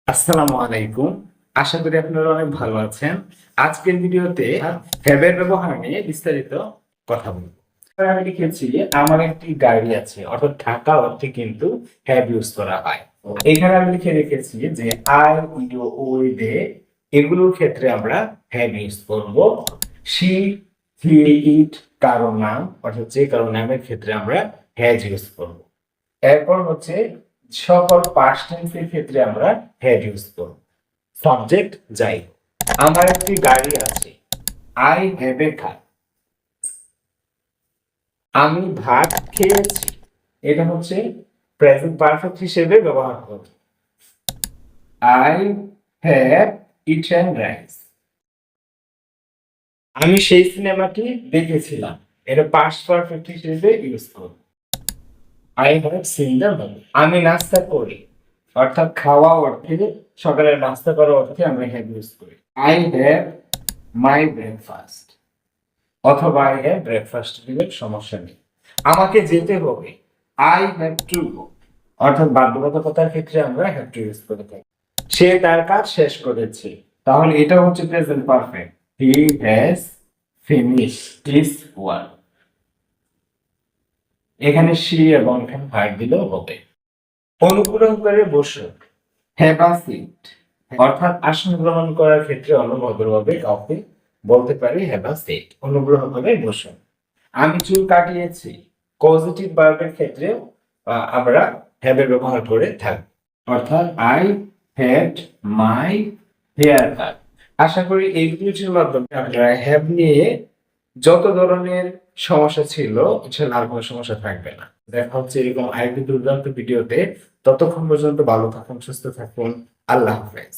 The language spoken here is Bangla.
আসসালামু আলাইকুম। আশা করি আপনারা অনেক ভালো আছেন। আজকের ভিডিওতে হ্যাবের ব্যবহার নিয়ে বিস্তারিত কথা বলবো। আমি লিখেছি আমার একটি গাড়ি আছে, অর্থাৎ থাকা অর্থে কিন্তু হ্যাভ ইউজ করা হয়। এখানে আমি লিখে রেখেছি যে আই, ইউ, উই, দে এগুলোর ক্ষেত্রে আমরা হ্যাভ ইউজ করব। শি, হি, ইট কারো নাম অর্থাৎ যে কারো নামের ক্ষেত্রে আমরা হ্যাজ ইউজ করব। এরপর হচ্ছে সকল পাস্ট টেন্সের ক্ষেত্রে আমরা হ্যাড ইউজ করব। সাবজেক্ট যাই হোক। আমার একটি গাড়ি আছে, আই হ্যাভ এ কার। আমি ভাত খেয়েছি, এটা হচ্ছে প্রেজেন্ট পারফেক্ট হিসেবে ব্যবহার করব। I have eaten rice. আমি সেই সিনেমাটি দেখেছিলাম, এটা পাস্ট পারফেক্ট হিসেবে ইউজ করব। I have seen the movie. আমি নাস্তা করি, অর্থাৎ খাওয়া অর্থে, সকালের নাস্তা করা অর্থে আমরা হ্যাভ ইউজ করি। আই হ্যাভ মাই ব্রেকফাস্ট, অথবা আই হ্যাভ ব্রেকফাস্ট দিলে সমস্যা নেই। আমাকে যেতে হবে, আই হ্যাভ টু গো, অর্থাৎ বাধ্যবাধকতার ক্ষেত্রে আমরা হ্যাভ টু ইউজ করে থাকি। সে তার কাজ শেষ করেছে, তাহলে এটা হচ্ছে present perfect. He has finished his work. এখানে সি এবং এখানে ভার্ব দিলেও হবে। অনুগ্রহ করে বসুন, হ্যাভ আ সিট, অর্থাৎ আসন গ্রহণ করার ক্ষেত্রে অনুভদ্রভাবে কাউকে বলতে পারি হ্যাভ আ সিট, অনুগ্রহ করে বসুন। আমি চুল কাটিয়েছি, পজিটিভ ভার্বের ক্ষেত্রে আমরা হ্যাভ এর ব্যবহার করে থাকি, অর্থাৎ I had my hair cut. আশা করি এই ভিডিওটির মাধ্যমে আপনারা হ্যাভ নিয়ে যত ধরনের সমস্যা ছিল ইনশাআল্লাহ আর কোনো সমস্যা থাকবে না। দেখা হচ্ছে এরকম আরেকটি দুর্দান্ত ভিডিওতে। ততক্ষণ পর্যন্ত ভালো থাকুন, সুস্থ থাকুন। আল্লাহ হাফেজ।